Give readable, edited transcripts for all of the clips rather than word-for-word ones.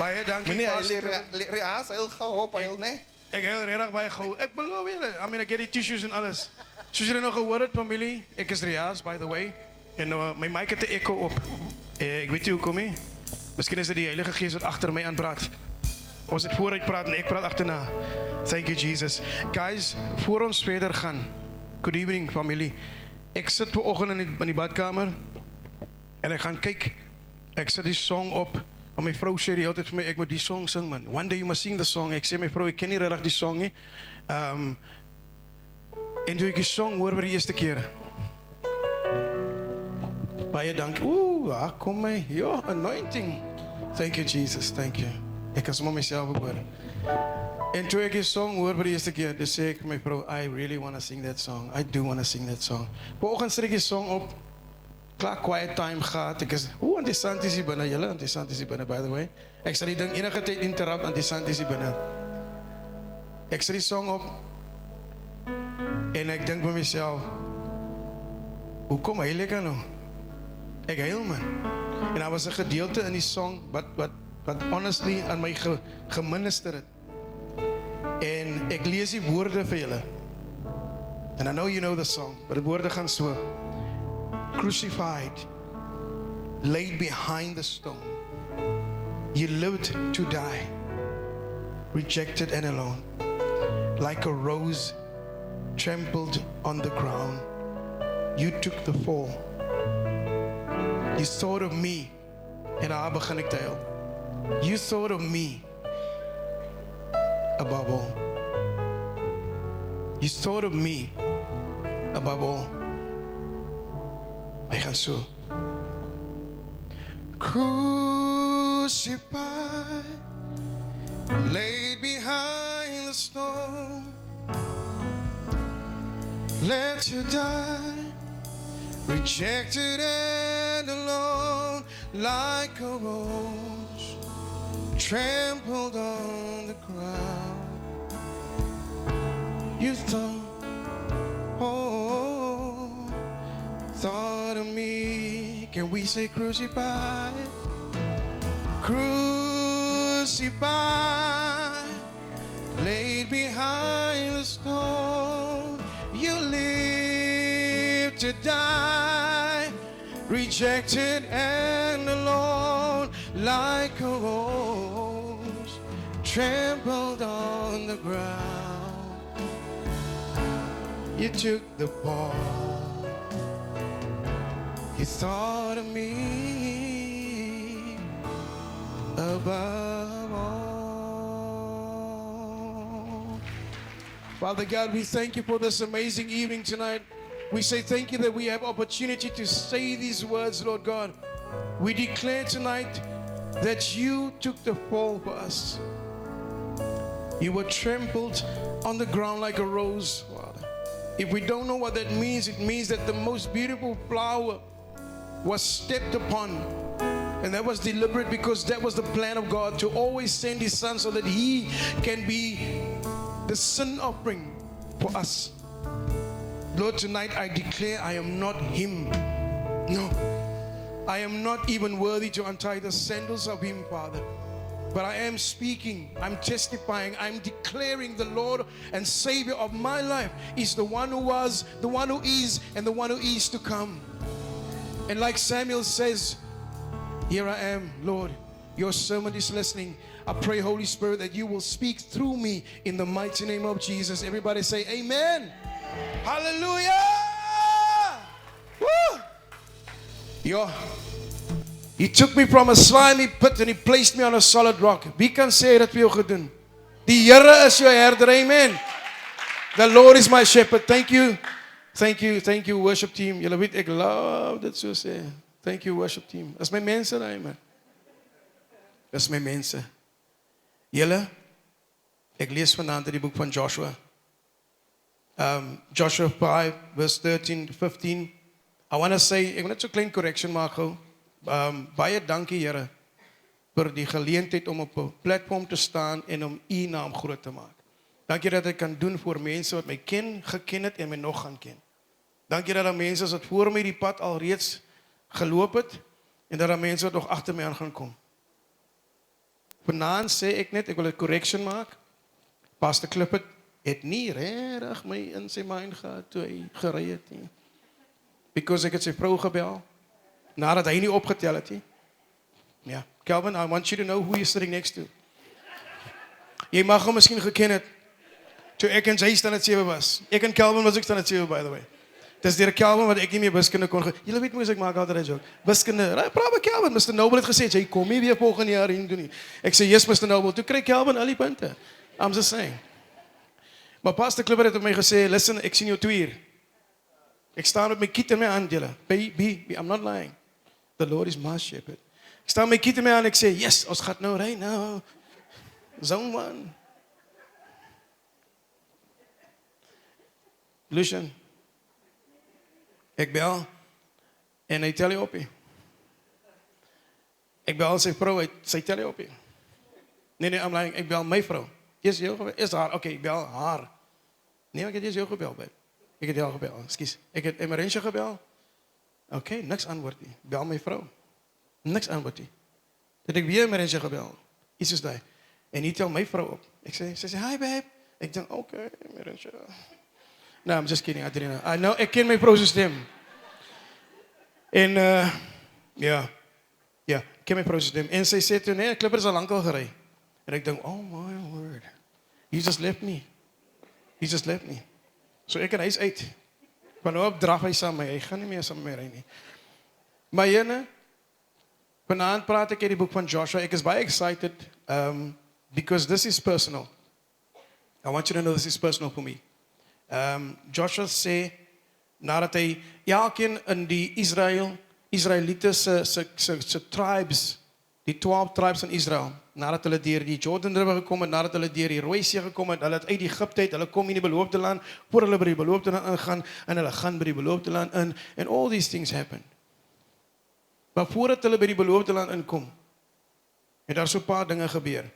Baie dankie, Meneer, pastor. Riaas, heel gauw op, heel nee. Ek heel regtig baie gou. Ek beloof julle. I mean, ek het die tissues en alles. Soos julle nog gehoor het, familie, ek is Riaas, by the way. En my mic het 'n echo op. Ek weet nie hoekom nie. Miskien is dit die Heilige Gees wat agter my aanpraat. Ons het vooruit praat en ek praat agterna. Thank you, Jesus. Guys, voor ons verder gaan. Good evening, familie. Ek sit vanoggend in die badkamer en ek gaan kyk. Ek sit die song op. En my vrou sê die hele tyd vir my, ek moet die song sing, man. One day you must sing the song. Ek sê my vrou, ek ken nie regtig die song nie. En toe ek die song hoor vir die eerste keer. Baie dankie. Kom my. Ja, anointing. Thank you, Jesus. Thank you. Ek kan sommer myself hoor. En toe ek die song hoor vir die eerste keer, dis sê ek vir my vrou, I really want to sing that song. I do want to sing that song. Vanoggend sit ek die song op. Klaar quiet time gehad. Ek is, interessant is hier binne. Julle, interessant is hier binne, by the way. Ek sal die ding enige tyd interrupt, interessant is hier binne. Ek sit die song op en ek dink by myself, hoekom huil ek nou? Ek huil, man. En daar was 'n gedeelte in die song wat honestly aan my geminister het. En ek lees die woorde vir julle. And I know you know the song, but die woorde gaan so. Crucified, laid behind the stone. You lived to die, rejected and alone. Like a rose trampled on the ground, you took the fall. You thought of me, en daar begin ek te huil. You thought of me above all. You thought of me above all. Hy gaan so. Crucified, laid behind the stone, let you die, rejected and alone, like a rose trampled on the ground. You thought of me. Can we say crucified? Crucified, laid behind the stone. You live to die, rejected and alone, like a rose trampled on the ground. You took the ball. You thought of me above all. Father God, we thank you for this amazing evening tonight. We say thank you that we have opportunity to say these words, Lord God. We declare tonight that you took the fall for us. You were trampled on the ground like a rose, Father. If we don't know what that means, it means that the most beautiful flower was stepped upon, and that was deliberate because that was the plan of God, to always send his son so that he can be the sin offering for us. Lord, tonight I declare I am not him. No, I am not even worthy to untie the sandals of him, Father. But I am speaking, I'm testifying, I'm declaring the Lord and Savior of my life is the one who was, the one who is, and the one who is to come. And like Samuel says, here I am, Lord, your servant is listening. I pray, Holy Spirit, that you will speak through me in the mighty name of Jesus. Everybody say amen. Hallelujah. Woo. Yeah. He took me from a slimy pit and he placed me on a solid rock. Wie kan sê dat vir jou gedoen? Die Here is jou herder, amen. The Lord is my shepherd. Thank you. Thank you, worship team. Julle weet, ek love dit so sê. Thank you, worship team. Dis my mense daai, man. Dis my mense. Julle, ek lees vanaand uit die boek van Joshua. Joshua 5, verse 13 to 15. I want to say, ek wil net so klein correction maak gou. Baie dankie, Here, vir die geleentheid om op 'n platform te staan en om u naam groot te maak. Dankie dat ek kan doen vir mense wat my geken het en my nog gaan ken. Dankie dat daar mense is wat voor my die pad al reeds geloop het en dat daar mense wat nog agter my aan gaan kom. Vanaand sê ek net, ek wil 'n correction maak. Pastor Clifford het nie regtig my in sy mind gehad toe hy gery het nie. Because ek het sy vrou gebel, nadat hy nie opgetel het nie. Ja, Calvin, I want you to know who you're sitting next to. Jy mag hom miskien geken het, toe ek en sy standaard 7 was. Ek en Calvin was ook standaard 7, by the way. Dis deur Calvin wat ek nie meer wiskunde kon Julle weet mos ek maak altyd 'n joke. Wiskunde, praat met Calvin, Mr. Noble het gesê, jy kom nie weer volgende jaar hier doen nie. Ek sê, yes, Mr. Noble, toe kry Calvin al die punte. I'm just saying. Maar Pastor Clifford het op my gesê, listen, ek sien jou 2 uur. Ek staan met my kiet in my hand, julle. I'm not lying. The Lord is my shepherd. Ek staan met my kiet in my hand, ek sê, yes, ons gaan nou ry nou. Zone 1. Lucian, ek bel, en hy tel nie op nie. Ek bel sy vrou, sy tel nie op nie. Nee, I'm lying, ek bel my vrou. Is haar, okay, ek bel haar. Nee, ek het eers jou gebel, babe. Ek het jou gebel, excuse. Ek het Emerensje gebel. Okay, niks antwoord nie. Bel my vrou. Niks antwoord nie. Dit ek weer Emerensje gebel. Iets soos daai. En hy tel my vrou op. Ek sê, sy sê, hi babe. Ek dink, okay, Emerensje. No, I'm just kidding, I didn't know. I know, ek ken my vrou se stem. En, ja, ek ken my vrou se stem. En sy sê toe, nee, Clifford is al lang al gery. En ek dink, oh my word. He just left me. He just left me. So ek en hy is uit. Van nou op draf hy saam met my. Hy gaan nie meer saam met my ry nie. Maar jene, vanaand praat ek uit die boek van Joshua. Ek is baie excited, because this is personal. I want you to know this is personal for me. Joshua sê, nadat hy elkeen in die Israeliete se tribes, die 12 tribes in Israel, nadat hulle deur die Jordan River gekom het, nadat hulle deur die Rooi See gekom het, hulle het uit Egipte uit, hulle kom in die beloofde land, voor hulle by die beloofde land ingaan, en hulle gaan by die beloofde land in, and all these things happen. Maar voordat hulle by die beloofde land inkom, het daar so 'n paar dinge gebeur.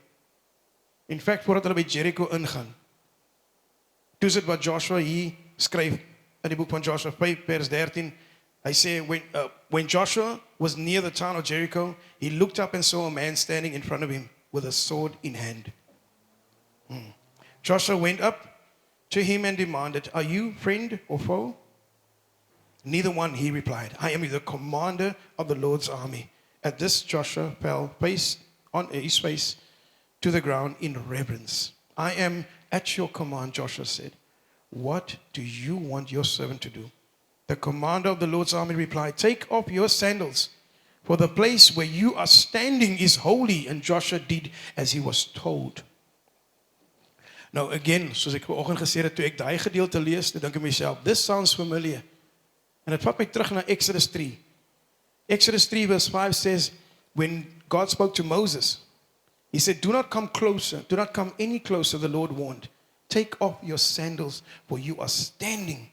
In fact, voordat hulle by Jericho ingaan, toe is dit wat Joshua hier skryf, in die boek van Joshua 5 vers 13, hy sê, when Joshua was near the town of Jericho, he looked up and saw a man standing in front of him with a sword in hand. Joshua went up to him and demanded, are you friend or foe? Neither one, he replied. I am the commander of the Lord's army. At this, Joshua fell on his face to the ground in reverence. I am at your command, Joshua said. What do you want your servant to do? The commander of the Lord's army replied, take off your sandals, for the place where you are standing is holy. And Joshua did as he was told. Now again, soos ek vanoggend gesê het, toe ek daai gedeelte lees, dan dink ek myself, this sounds familiar. En dit vat my terug na Exodus 3. Exodus 3 verse 5 says, when God spoke to Moses, he said, do not come closer, do not come any closer, the Lord warned. Take off your sandals, for you are standing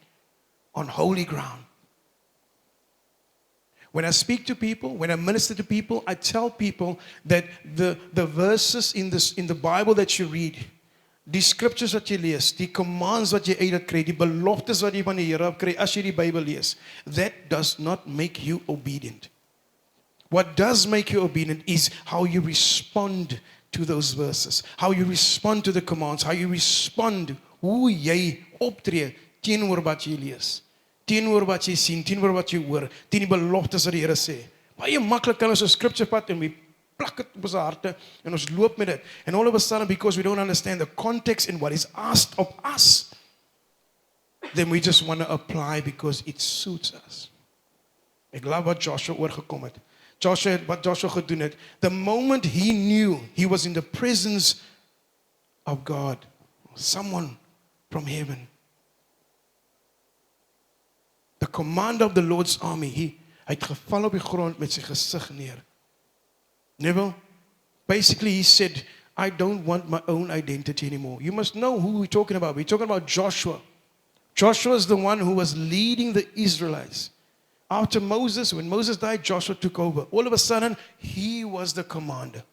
on holy ground. When I speak to people, when I minister to people, I tell people that the verses in the Bible that you read, die scriptures wat jy lees, die commands wat jy uit kry, die beloftes wat jy van die Here af kry as jy die Bybel lees, that does not make you obedient. What does make you obedient is how you respond to those verses, how you respond to the commands, how you respond, hoe jy optree teenoor wat jy lees, teenoor wat jy sien, teenoor wat jy hoor, teen die beloftes wat die Here sê. Baie maklik kan ons 'n scripture vat en we plak dit op ons harte en ons loop met dit. And all of a sudden, because we don't understand the context and what is asked of us, then we just want to apply because it suits us. Ek love wat Joshua oorgekom het. Wat Joshua gedoen het. The moment he knew he was in the presence of God, someone from heaven, the commander of the Lord's army, hy het geval op die grond met sy gesig neer. Neville, basically he said, I don't want my own identity anymore. You must know who we're talking about. We're talking about Joshua. Joshua is the one who was leading the Israelites. After Moses, when Moses died, Joshua took over. All of a sudden, he was the commander.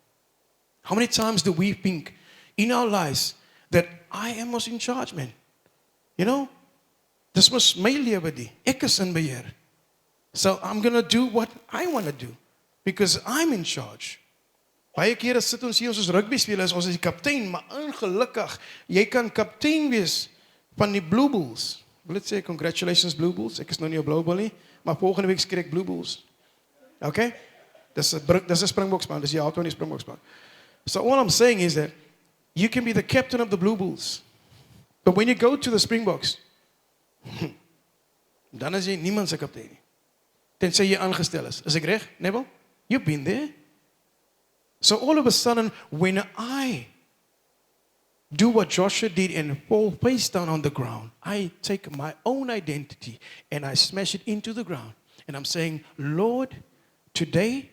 How many times do we think in our lives that I am was in charge, man? You know, this was my lewe die. Ek is in beheer. So I'm going to do what I want to do because I'm in charge. Baie kere sit ons hier, ons is rugby spelers, ons is die kaptein, maar ongelukkig, jy kan kaptein wees van die Blue Bulls. Wil dit sê, congratulations Blue Bulls, ek is nou nie 'n Blue Bull nie, maar volgende week skryk Blue Bulls. Okay? Dis 'n Springbokspan, dis die auto in die Springbokspan. So all I'm saying is that you can be the captain of the Blue Bulls, but when you go to the Springboks, dan is jy niemand se kaptein nie. Tensy jy aangestel is. Is ek reg, Neville? You've been there. So all of a sudden, when I do what Joshua did and fall face down on the ground, I take my own identity and I smash it into the ground. And I'm saying, Lord, today,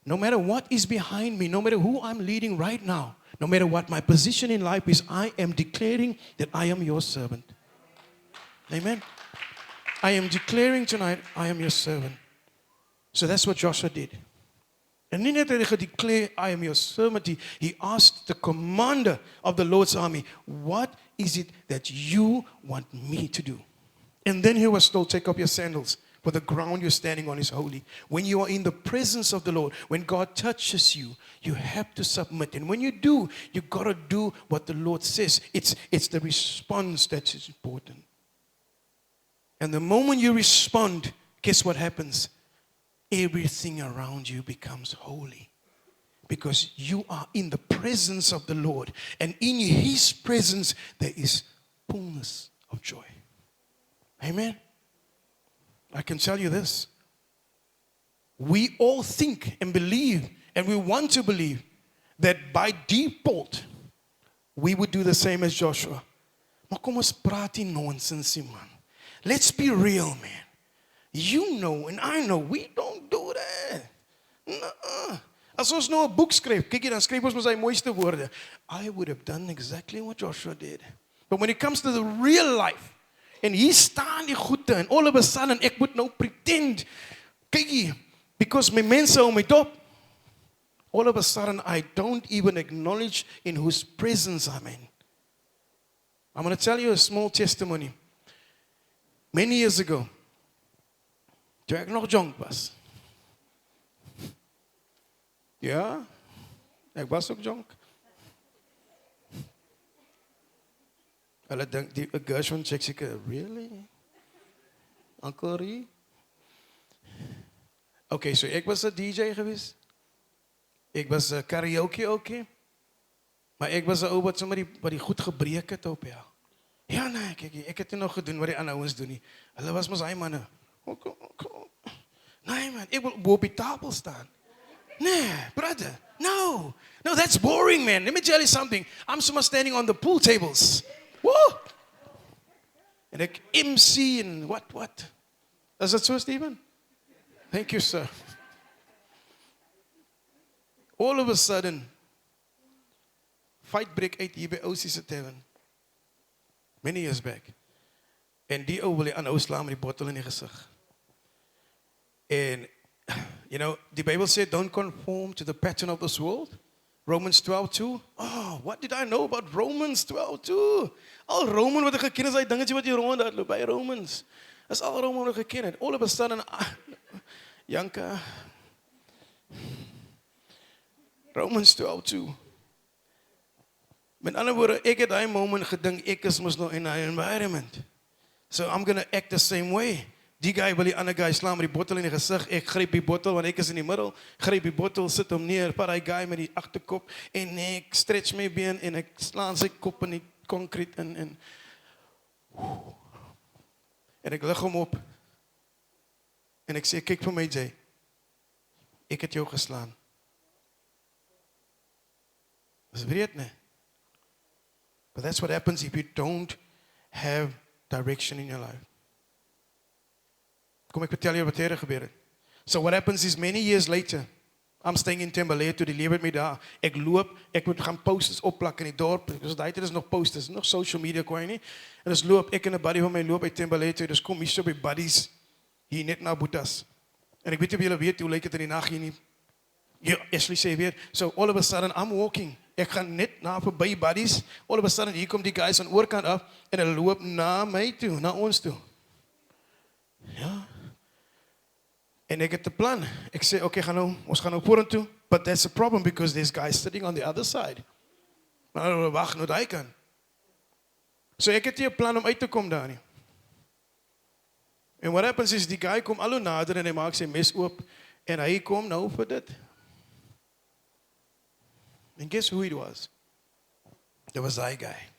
no matter what is behind me, no matter who I'm leading right now, no matter what my position in life is, I am declaring that I am your servant. Amen. I am declaring tonight, I am your servant. So that's what Joshua did. And nie net het hy gedeclare, I am your servant, he asked the commander of the Lord's army, what is it that you want me to do? And then he was told, take up your sandals, for the ground you're standing on is holy. When you are in the presence of the Lord, when God touches you, you have to submit. And when you do, you got to do what the Lord says. It's the response that is important. And the moment you respond, guess what happens? Everything around you becomes holy. Because you are in the presence of the Lord. And in His presence, there is fullness of joy. Amen. I can tell you this. We all think and believe, and we want to believe, that by default, we would do the same as Joshua. Maar kom ons praat nie nonsense, man. Let's be real, man. You know and I know, we don't do that. Nuh-uh. As ons nou 'n boek skryf, kyk jy, dan skryf ons met sy mooiste woorde. I would have done exactly what Joshua did. But when it comes to the real life, en hier staan die goede, en all of a sudden, ek moet nou pretend, kyk jy, because my mense hou my dop, all of a sudden, I don't even acknowledge in whose presence I'm in. I'm going to tell you a small testimony. Many years ago, toe ek nog jonk was. Ja, ek was ook jonk. Hulle dink die Gershon Chexica, really? Uncle Rie? Okay, so ek was 'n DJ gewees. Ek was 'n karaoke ook. Maar ek was 'n ou wat sommer wat die goed gebreek het op, ja. Ja, nee, kyk, ek het nie nog gedoen wat die ander ouens doen nie. Hulle was mos hy manne. Nee man, ek wil op die tafel staan. Nee, brother, no, that's boring, man. Let me tell you something. I'm somewhere standing on the pool tables. Woo! En ek MC en what? Is dat so, Stephen? Thank you, sir. All of a sudden, fight break uit hier by Osie Tavern. Many years back. En die ou wil die ander ou slaan met die bottel in die gesig. And, you know, the Bible said, don't conform to the pattern of this world. Romans 12:2. Oh, what did I know about Romans 12:2? Al Roman wat ek geken is, hy dingetje wat jy rondhardloop by Romans. Is al Roman wat ek geken het. All of a sudden, Janka. Romans 12:2. Met ander woorde, ek het daai moment gedink, ek is mos nou in 'n environment. So I'm going to act the same way. Die guy wil die ander guy slaan met die bottel in die gesig. Ek gryp die bottel, want ek is in die middel. Gryp die bottel, sit hom neer, pat die guy met die agterkop en ek stretch my been en ek slaan sy kop in die konkreet in. En ek lig hom op. En ek sê, kyk vir my, Jay. Ek het jou geslaan. Dis wreed, nee? But that's what happens if you don't have direction in your life. Kom ek vertel jou wat hier gebeur het. So what happens is many years later, I'm staying in Timberlake, toe die lewe het my daar. Ek loop, ek moet gaan posters opplak in die dorp. Dus daai tyd is nog posters, nog social media kwai nie. En dus loop, ek en 'n buddy van my loop uit Timberlake, dus kom hier so by buddies, hier net na Boetas. En ek weet nie of julle weet hoe lyk dit in die nag hier nie. Ja, Ashley sê weer, so all of a sudden, I'm walking. Ek gaan net na verby buddies. All of a sudden, hier kom die guys aan oorkant af, en hulle loop na my toe, na ons toe. Ja. En ek het 'n plan. Ek sê, okay, ons gaan nou vorentoe, But that's a problem because there's guys sitting on the other side. Maar hulle wag net hy kan. So ek het nie 'n plan om uit te kom daar nie. And what happens is die guy kom al hoe nader en hy maak sy mes oop en hy kom nou vir dit. And guess who it was? It was that guy.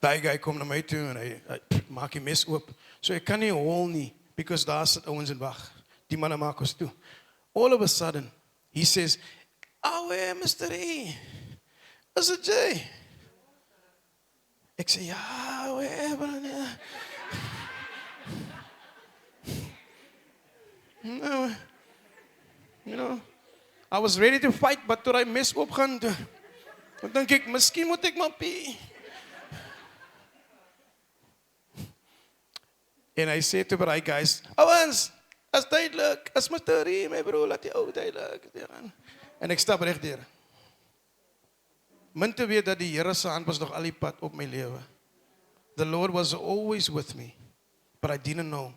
That guy kom na my toe en hy maak die mes oop. So ek kan nie hol nie because daar sit ouens en wag. Die manne maak ons toe. All of a sudden, he says, "Oh, hey, Mr. E. Is it Jay?" Ek sê, "Ja, whatever." No, you know, I was ready to fight, but toe hy mes oopgaan, toe dink ek, miskien moet ek maar pee. En hy sê toe by die guys, "Ouens, as duidelik, as Mr. E, my bro, laat die ou duidelik." En ek stap reg deur. Min te weet dat die Here se hand was nog al die pad op my lewe. The Lord was always with me, but I didn't know.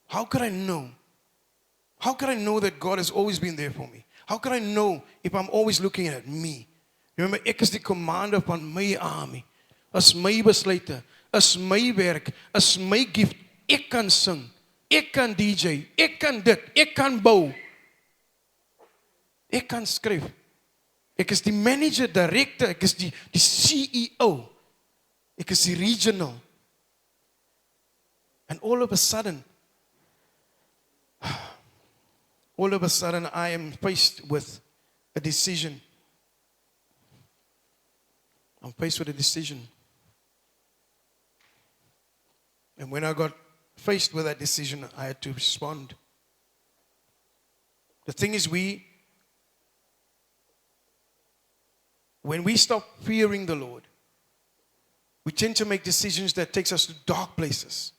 How could I know? How could I know that God has always been there for me? How could I know if I'm always looking at me? Remember, ek is die commander van my army. As my besluite, as my werk, as my gift. Ek kan sing, ek kan DJ, ek kan dit, ek kan bou. Ek kan skryf. Ek is die manager, director, ek is die CEO. Ek is die regional. And all of a sudden, I am faced with a decision. I'm faced with a decision. And when I got faced with that decision, I had to respond. The thing is, when we stop fearing the Lord, we tend to make decisions that takes us to dark places.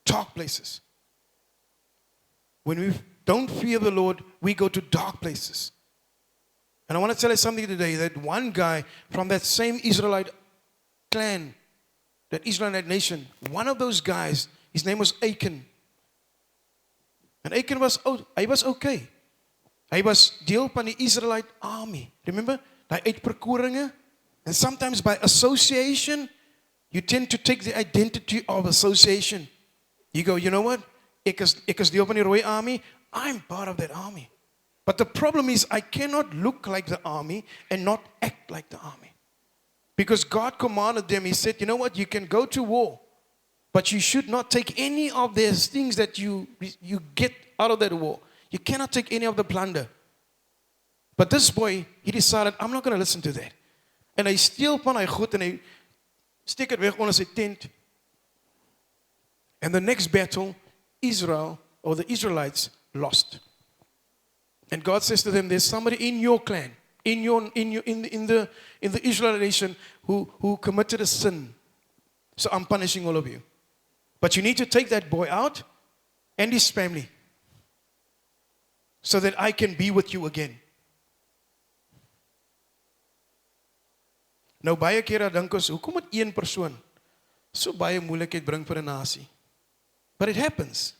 Dark places. When we don't fear the Lord, we go to dark places. And I want to tell you something today, that one guy from that same Israelite clan, that Israelite nation, one of those guys, his name was Achan. And Achan was okay. Hy was deel van die Israelite army. Remember? Die uitverkoringe. And sometimes by association, you tend to take the identity of association. You go, you know what? Ek is deel van die rooi army. I'm part of that army. But the problem is, I cannot look like the army and not act like the army. Because God commanded them, He said, you know what? You can go to war, but you should not take any of these things that you get out of that war. You cannot take any of the plunder. But this boy, he decided, I'm not going to listen to that. En hy steel van hy goed en hy steek dit weg onder sy tent. And the next battle, Israel, or the Israelites, lost. And God says to them, there's somebody in your clan, in the Israelite nation who committed a sin. So I'm punishing all of you. But you need to take that boy out and his family so that I can be with you again. Nou baie kere dink ons, hoekom moet een persoon so baie moeilikheid bring vir 'n nasie? But it happens.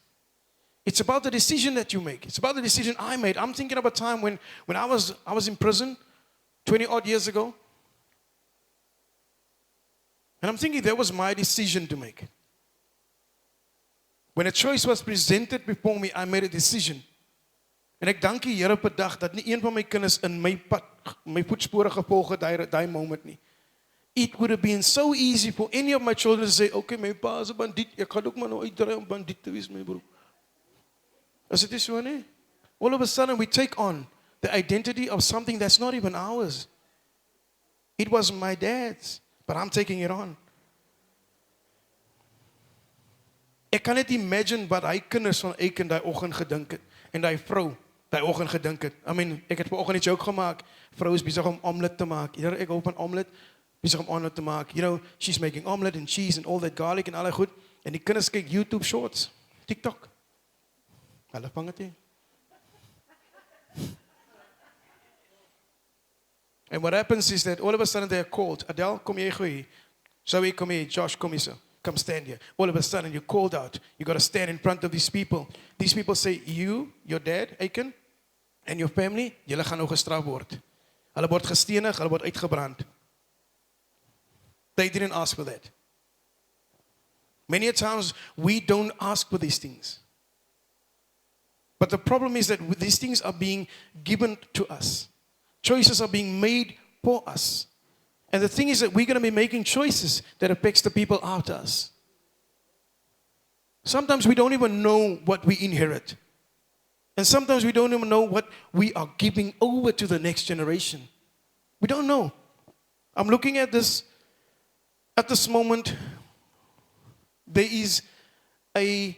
It's about the decision that you make. It's about the decision I made. I'm thinking of a time when I was in prison 20 odd years ago. And I'm thinking that was my decision to make. When a choice was presented before me, I made a decision. En ek dank die Here per dag dat nie een van my kinders in my pad, my voetspore gevolg het daai moment nie. It would have been so easy for any of my children to say, okay, my pa is 'n bandiet, ek gaan ook maar nou uitdraai om bandiet te wees, my broer. As it is so, nee? All of a sudden we take on the identity of something that's not even ours. It was my dad's, but I'm taking it on. Ek kan net imagine wat hy kinders van Achan daai oggend gedink het en daai vrou daai oggend gedink het. I mean, ek het vanoggend 'n joke gemaak. Vrou is besig om omelet te maak. Here, ek hou van omelet. Besig om omelet te maak. You know, she's making omelet and cheese and all that garlic and al die goed. En die kinders kyk YouTube shorts, TikTok. Hulle vang dit nie. And what happens is that all of a sudden they are called. Adele, kom jy gou hier. Zoe, kom hier. Josh, kom hier so. come stand here. All of a sudden, you're called out. You got to stand in front of these people. These people say, you, your dad, Achan, and your family, julle gaan nou gestraf word. Hulle word gestenig, hulle word uitgebrand. They didn't ask for that. Many a times, we don't ask for these things. But the problem is that these things are being given to us. Choices are being made for us. And the thing is that we're going to be making choices that affects the people after us. Sometimes we don't even know what we inherit. And sometimes we don't even know what we are giving over to the next generation. We don't know. I'm looking at this. At this moment, there is a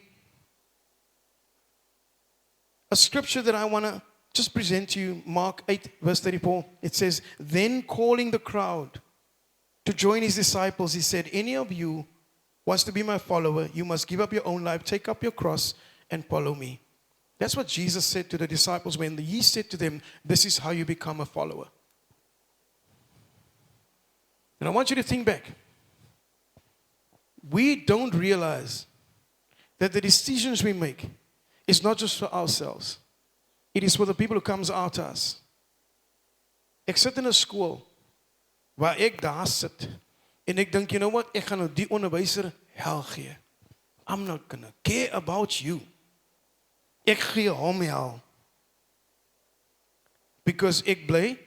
scripture that I want to just present to you. Mark 8, verse 34. It says, then calling the crowd to join his disciples, he said, any of you wants to be my follower, you must give up your own life, take up your cross, and follow me. That's what Jesus said to the disciples when he said to them, this is how you become a follower. And I want you to think back. We don't realize that the decisions we make is not just for ourselves. It is for the people who comes after us. Ek sit in 'n skool waar ek daar sit en ek dink, you know what, ek gaan nou die onderwyser hel gee. I'm not gonna care about you. Ek gee hom hel. Because ek bly,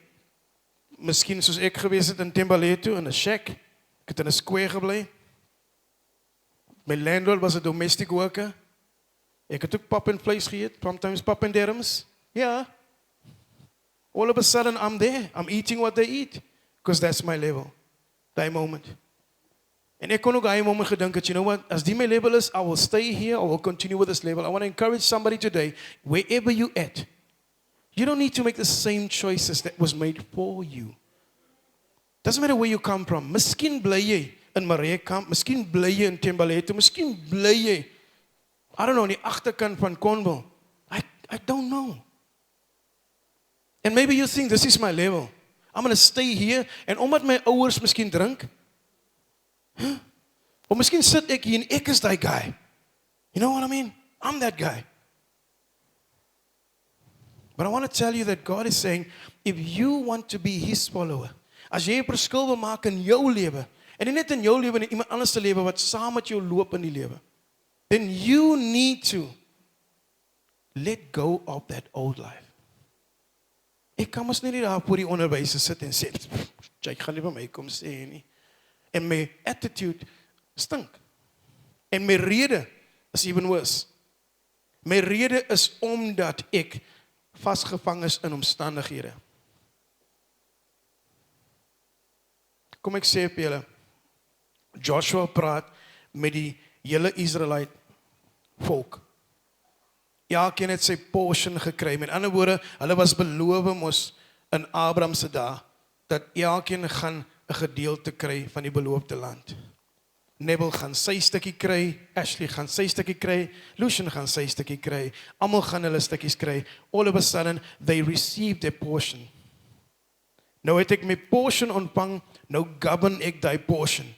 miskien soos ek gewees het in Tembalethu in 'n shack, ek het in 'n square gebly. My landlord was a domestic worker. Ek het ook pap en vleis geëet, sometimes pap en derms. Yeah. All of a sudden I'm there. I'm eating what they eat. Because that's my level. That moment. En ek kon ook daai moment gedink het, you know what, as die my level is, I will stay here, I will continue with this level. I want to encourage somebody today, wherever you at, you don't need to make the same choices that was made for you. Doesn't matter where you come from. Miskien bly jy in Mareekamp, miskien bly jy in Tembalethu, miskien bly jy, I don't know, in die agterkant van Cornwall. I don't know. And maybe you think, this is my level. I'm going to stay here, en omdat my ouers miskien drink, of miskien sit ek hier en ek is die guy. You know what I mean? I'm that guy. But I want to tell you that God is saying, if you want to be His follower, as jy 'n verskil wil maak in jou lewe, en nie net in jou lewe, en iemand anders se lewe wat saam met jou loop in die lewe, then you need to let go of that old life. Ek kan mos nie daar voor die onderwyser sit en sê, jy gaan nie by my kom sê nie. En my attitude stink. En my rede is even worse. My rede is omdat ek vasgevang is in omstandighede. Kom ek sê vir julle, Joshua praat met die hele Israelite volk. Elkeen het sy portion gekry. Met ander woorde, hulle was beloof mos in Abraham se dae dat elkeen gaan 'n gedeelte kry van die beloofde land. Neville gaan sy stukkie kry, Ashley gaan sy stukkie kry, Lucian gaan sy stukkie kry, almal gaan hulle stukkies kry. All of a sudden, they received their portion. Nou het ek my portion ontvang, nou govern ek die portion.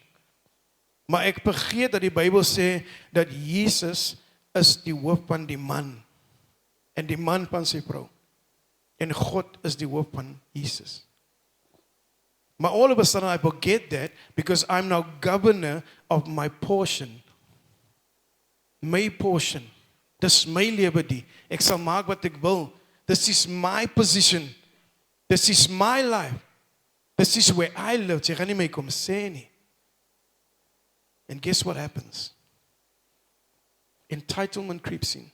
Maar ek vergeet dat die Bybel sê dat Jesus is die hoof van die man en die man van sy vrou. En God is die hoof van Jesus. But all of a sudden I forget that because I'm now governor of my portion. My portion. Dis my lewe die. Ek sal maak wat ek wil. This is my position. This is my life. This is where I live. Jy gaan nie my kom sê nie. And guess what happens? Entitlement creeps in.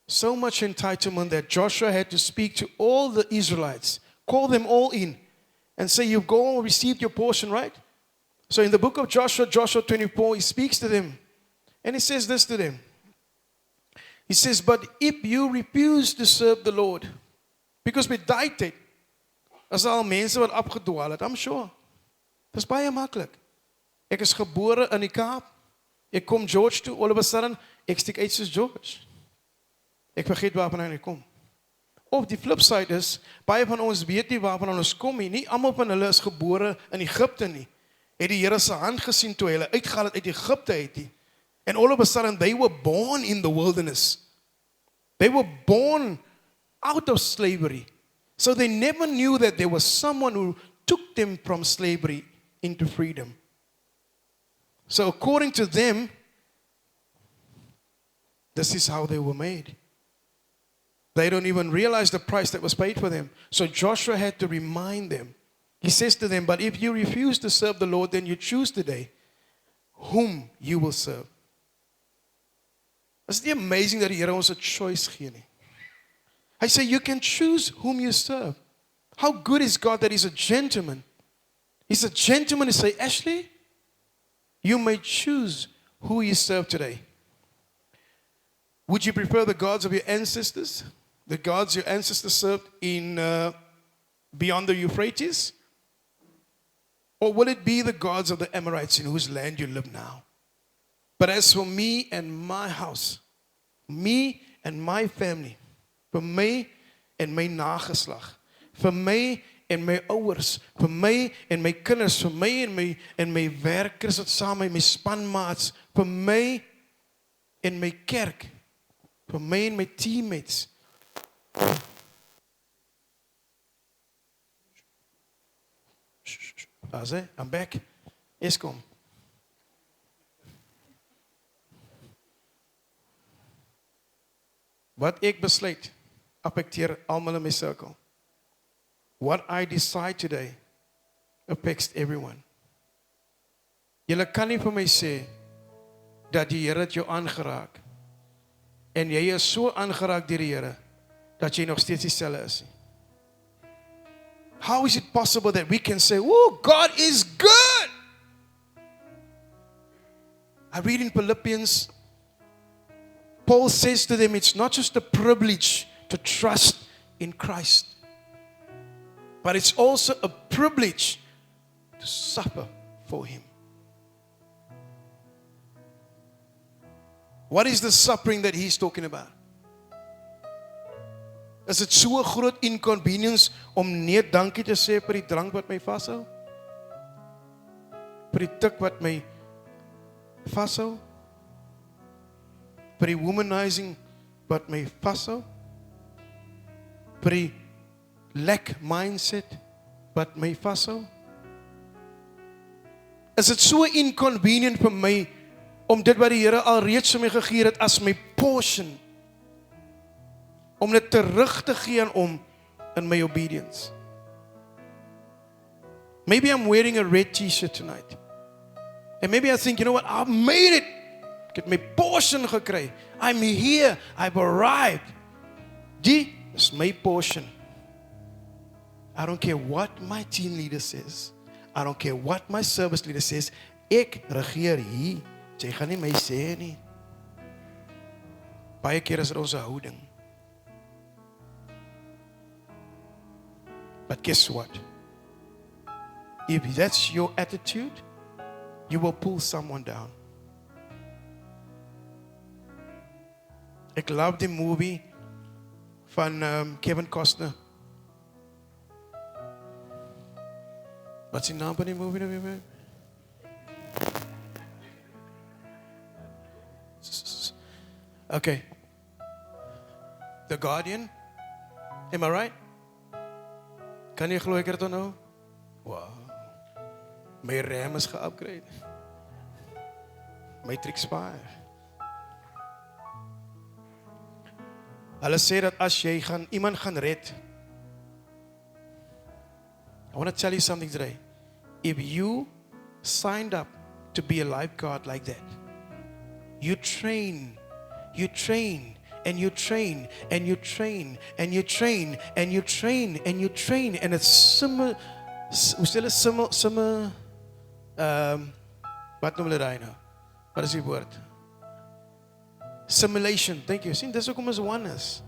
So much entitlement that Joshua had to speak to all the Israelites, call them all in, and say, you've all received your portion, right? So in the book of Joshua, Joshua 24, he speaks to them, and he says this to them. He says, but if you refuse to serve the Lord, because we died it, as al mense wat afgedwaal het, I'm sure. Dis baie maklik. Ek is gebore in die Kaap. Ek kom George toe, all of a sudden, ek steek uit soos George. Ek vergeet waarvan ek kom. Of die flip side is, baie van ons weet nie waarvan ons kom nie. Nie almal van hulle is gebore in Egipte nie. het die Here se hand gesien toe hy hulle uitgehaal het uit Egipte uit. And all of a sudden they were born in the wilderness. They were born out of slavery. So they never knew that there was someone who took them from slavery into freedom. So according to them, this is how they were made. They don't even realize the price that was paid for them. So Joshua had to remind them. He says to them, but if you refuse to serve the Lord, then you choose today whom you will serve. Is it amazing that die Here ons 'n choice gee nie? Hy sê you can choose whom you serve. How good is God that He's a gentleman? He's a gentleman to say, Ashley, you may choose who you serve today. Would you prefer the gods of your ancestors? The gods your ancestors served in beyond the Euphrates? Or will it be the gods of the Amorites in whose land you live now? But as for me and my house, me and my family, vir my en my nageslag, vir my en my ouers, vir my en my kinders, vir my en my werkers wat saam met my spanmaats, vir my en my kerk, vir my en my teammates. Daar's hy, I'm back. Eskom. Wat ek besluit, affecteer almal in my circle. What I decide today affects everyone. Julle kan nie vir my sê dat die Here het jou aangeraak en jy is so aangeraak deur die Here dat jy nog steeds dieselfde is. How is it possible that we can say, "Oh, God is good"? I read in Philippians, Paul says to them, it's not just a privilege to trust in Christ, but it's also a privilege to suffer for Him. What is the suffering that he's talking about? Is dit so 'n groot inconvenience om nee dankie te sê vir die drank wat my vashou? Vir die tik wat my vashou? Vir die womanizing wat my vashou? Vir die lack mindset wat my vashou? Is dit so inconvenient vir my om dit wat die Here alreeds vir my gegee het as my portion, om dit terug te gee aan hom in my obedience? Maybe I'm wearing a red t-shirt tonight. And maybe I think, you know what, I've made it. Ek het my portion gekry. I'm here. I've arrived. Die is my portion. I don't care what my team leader says. I don't care what my service leader says. Ek regeer hier. Jy gaan nie my sê nie. Baie keer is dit ons houding. But guess what? If that's your attitude, you will pull someone down. Ek love die movie van Kevin Costner. Wat is die naam van die movie nou weer? Okay. The Guardian. Am I right? Kan jy glo ek het dit nou? Wow. My RAM is ge-upgrade. Matrix 5. Hulle sê dat as jy iemand gaan red. I want to tell you something today. If you signed up to be a lifeguard like that, you train, and you train, and you train, and you train, and you train, and you train, and it's similar, wat noem hulle daai nou? Wat is die woord? Simulation, thank you. Sien, dis hoekom ons one is.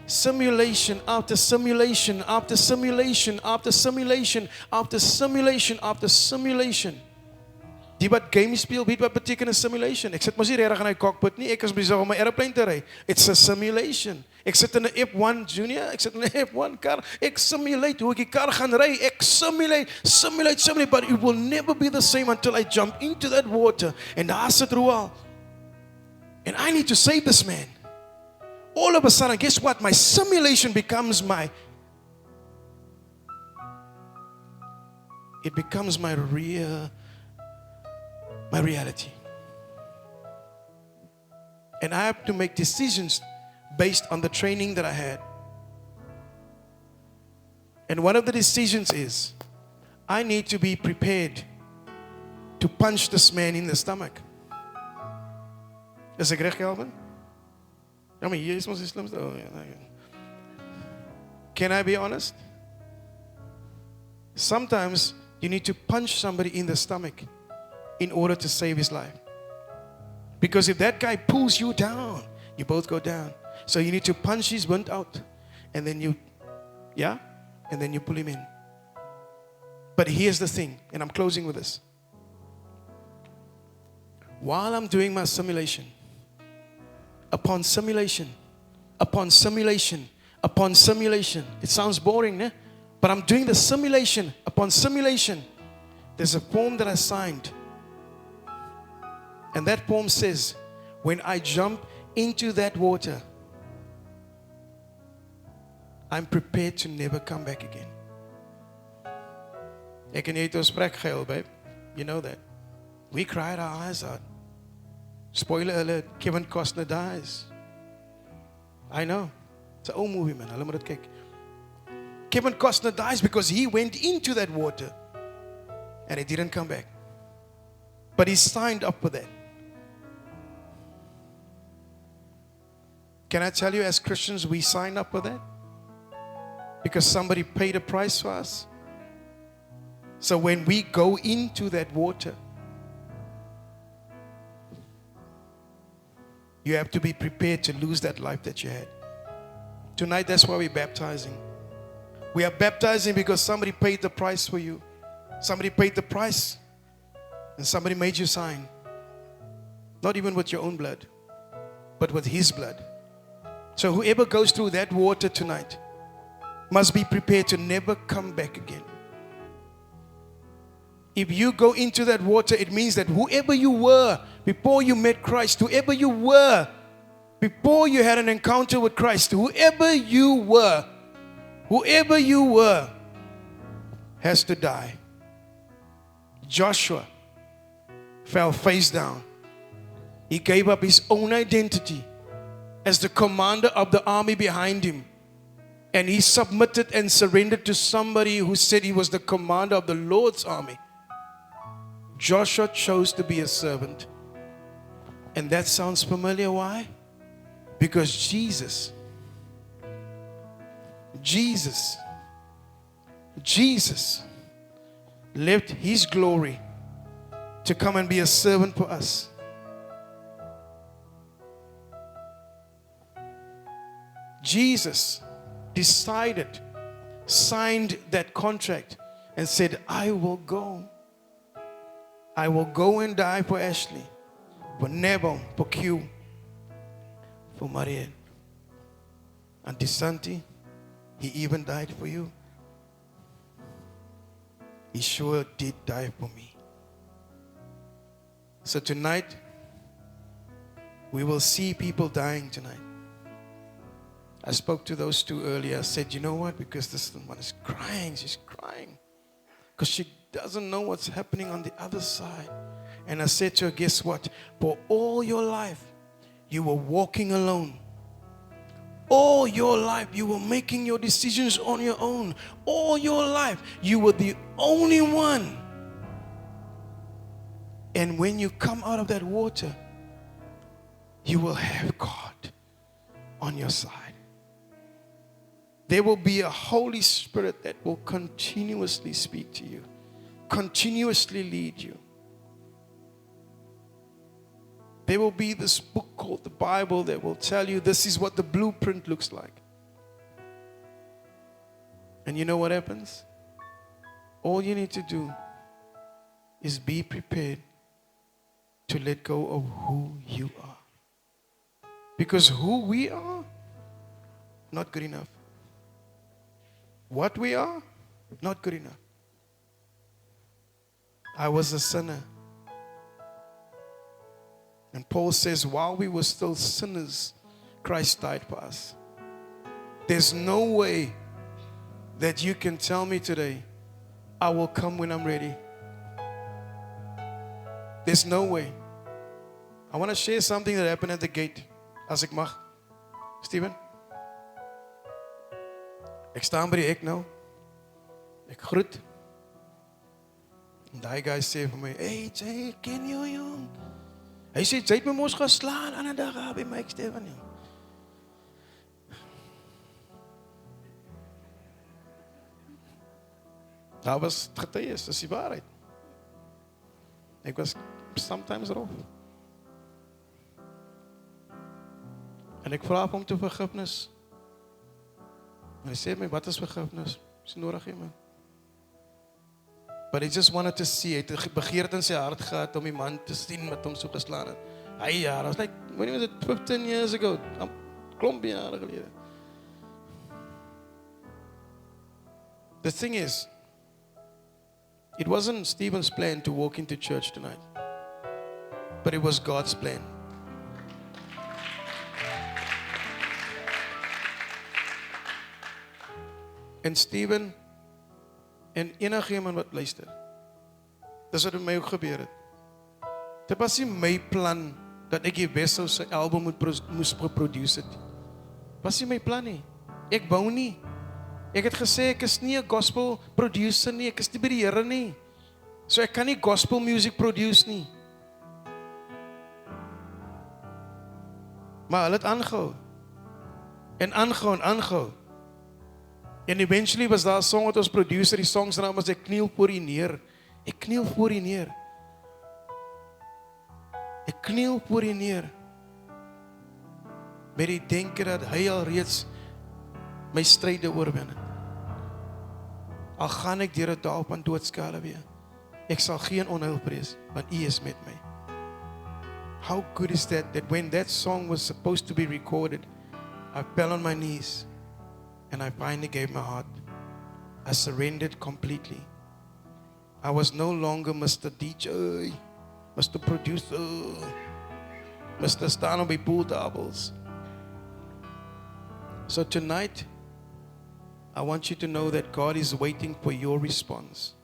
Simulation after simulation after simulation after simulation after simulation after simulation. Die wat game speel, weet wat beteken 'n simulation. Ek sit mos nie regtig in 'n cockpit nie. Ek is besig om 'n aeroplane te ry. It's a simulation. Ek sit in 'n F1 Junior, ek sit in 'n F1 kar. Ek simulate hoe ek die kar gaan ry. Ek simulate, but it will never be the same until I jump into that water. En daar sit Roel. And I need to save this man. All of a sudden, guess what? My simulation becomes my reality. And I have to make decisions based on the training that I had. And one of the decisions is, I need to be prepared to punch this man in the stomach. Is ek reg, Kelvin? Ja, maar hier is ons die slimste. Oh, ja. Can I be honest? Sometimes you need to punch somebody in the stomach in order to save his life. Because if that guy pulls you down, you both go down. So you need to punch his wind out. And then you pull him in. But here's the thing, and I'm closing with this. While I'm doing my simulation, upon simulation, upon simulation, upon simulation. It sounds boring, né? But I'm doing the simulation upon simulation. There's a poem that I signed. And that poem says, when I jump into that water, I'm prepared to never come back again. Ek en jy het ons sprek gehuil, babe. You know that. We cried our eyes out. Spoiler alert, Kevin Costner dies. I know. It's an old movie, man. Hulle moet dit kyk. Kevin Costner dies because he went into that water and he didn't come back. But he signed up for that. Can I tell you, as Christians, we sign up for that? Because somebody paid a price for us. So when we go into that water, you have to be prepared to lose that life that you had. Tonight, that's why we're baptizing. We are baptizing because somebody paid the price for you. Somebody paid the price. And somebody made you sign. Not even with your own blood, but with His blood. So whoever goes through that water tonight must be prepared to never come back again. If you go into that water, it means that whoever you were before you met Christ, whoever you were before you had an encounter with Christ, whoever you were has to die. Joshua fell face down. He gave up his own identity as the commander of the army behind him. And he submitted and surrendered to somebody who said he was the commander of the Lord's army. Joshua chose to be a servant. And that sounds familiar. Why? Because Jesus left His glory to come and be a servant for us. Jesus decided, signed that contract and said, I will go. I will go and die for Ashley, for Neville, for Q, for Marianne. And Santi, he even died for you. He sure did die for me. So tonight, we will see people dying tonight. I spoke to those two earlier. I said, you know what? Because this one is crying. She's crying. Because she doesn't know what's happening on the other side. And I said to her, guess what? For all your life, you were walking alone. All your life, you were making your decisions on your own. All your life, you were the only one. And when you come out of that water, you will have God on your side. There will be a Holy Spirit that will continuously speak to you, continuously lead you. There will be this book called the Bible that will tell you this is what the blueprint looks like. And you know what happens? All you need to do is be prepared to let go of who you are. Because who we are, not good enough. What we are, not good enough. I was a sinner. And Paul says, while we were still sinners, Christ died for us. There's no way that you can tell me today, I will come when I'm ready. There's no way. I want to share something that happened at the gate. As ek mag. Steven? Ek staan by die hek nou. Ek groet. En die guy sê vir my, hey, Jay, ken jy jong? Hy sê, jy het my mos geslaan aan 'n dag by my, Steven, jong. Daar was getuies, dis die waarheid. Ek was sometimes rough. En ek vra hom te vergifnis. En hy sê my, wat is vergifnis? Is nodig hê, man. But he just wanted to see, hy het begeerd in sy hart gehad om die man te sien wat hom so geslaan het. Hy ja, dat was like, when was it 15 years ago? Klomp jare gelede. The thing is, it wasn't Stephen's plan to walk into church tonight, but it was God's plan. En Steven en enige iemand wat luister, dis wat met my ook gebeur het. Dit was nie my plan dat ek die Wessel se album moes produce het. Was nie my plan nie. Ek wou nie. Ek het gesê ek is nie 'n gospel producer nie, ek is nie by die Here nie. So ek kan nie gospel music produce nie. Maar hulle het aangehou. En aangehou en aangehou. En eventually was daar 'n song wat ons producer, die song se naam was Ek kniel voor U neer. Ek kniel voor U neer. Ek kniel voor U neer. Met die denke dat hy al reeds my stryde oorwin het. Al gaan ek deur 'n dal van doodskade weer. Ek sal geen onheil vrees, want U is met my. How good is that when that song was supposed to be recorded, I fell on my knees and I finally gave my heart. I surrendered completely. I was no longer Mr. DJ, Mr. Producer, Mr. Staan op die pooltables. So tonight, I want you to know that God is waiting for your response.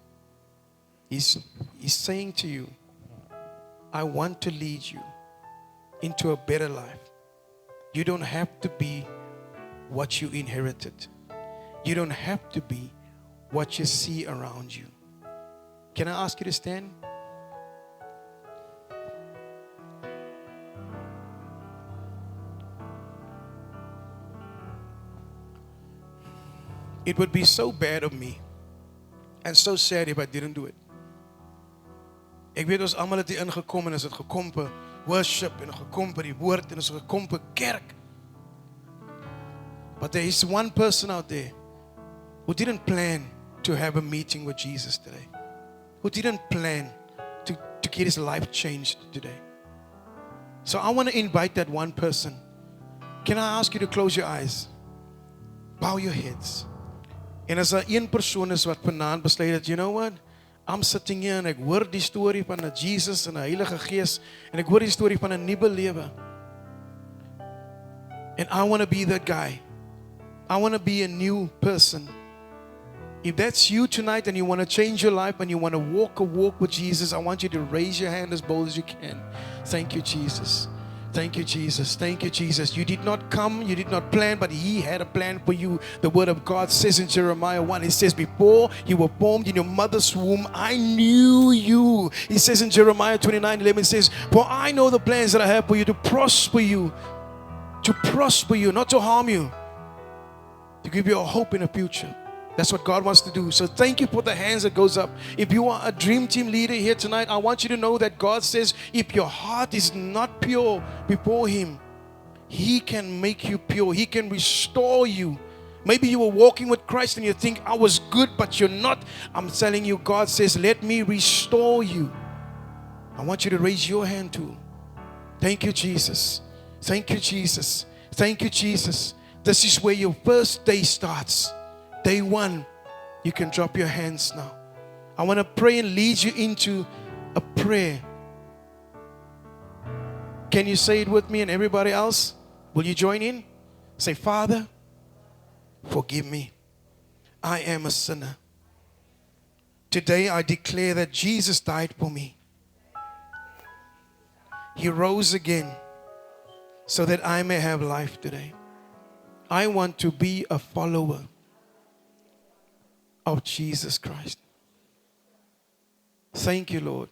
He's saying to you, I want to lead you into a better life. You don't have to be what you inherited. You don't have to be what you see around you. Can I ask you to stand? It would be so bad of me and so sad if I didn't do it. Ek weet ons almal het hier ingekom en is het gekom vir worship en gekom vir die woord en is gekom vir kerk. But there is one person out there who didn't plan to have a meeting with Jesus today. Who didn't plan to get his life changed today. So I want to invite that one person. Can I ask you to close your eyes? Bow your heads. En as 'n een persoon is wat vanaand besluit het, you know what? I'm sitting here en ek hoor die storie van 'n Jesus en 'n Heilige Gees en ek hoor die storie van 'n nuwe lewe. And I want to be that guy. I want to be a new person. If that's you tonight and you want to change your life and you want to walk a walk with Jesus, I want you to raise your hand as bold as you can. Thank you, Jesus. Thank you, Jesus. Thank you, Jesus. You did not come, you did not plan, but He had a plan for you. The Word of God says in Jeremiah 1, it says, before you were formed in your mother's womb, I knew you. It says in Jeremiah 29:11, it says, for I know the plans that I have for you, to prosper you, not to harm you, to give you a hope in the future. That's what God wants to do. So thank you for the hands that goes up. If you are a dream team leader here tonight, I want you to know that God says if your heart is not pure before Him, He can make you pure. He can restore you. Maybe you were walking with Christ and you think, I was good, but you're not. I'm telling you, God says, let me restore you. I want you to raise your hand too. Thank you, Jesus. Thank you, Jesus. Thank you, Jesus. This is where your first day starts. Day one. You can drop your hands now. I want to pray and lead you into a prayer. Can you say it with me and everybody else? Will you join in? Say, Father, forgive me. I am a sinner. Today I declare that Jesus died for me. He rose again so that I may have life today. I want to be a follower of Jesus Christ. Thank you, Lord,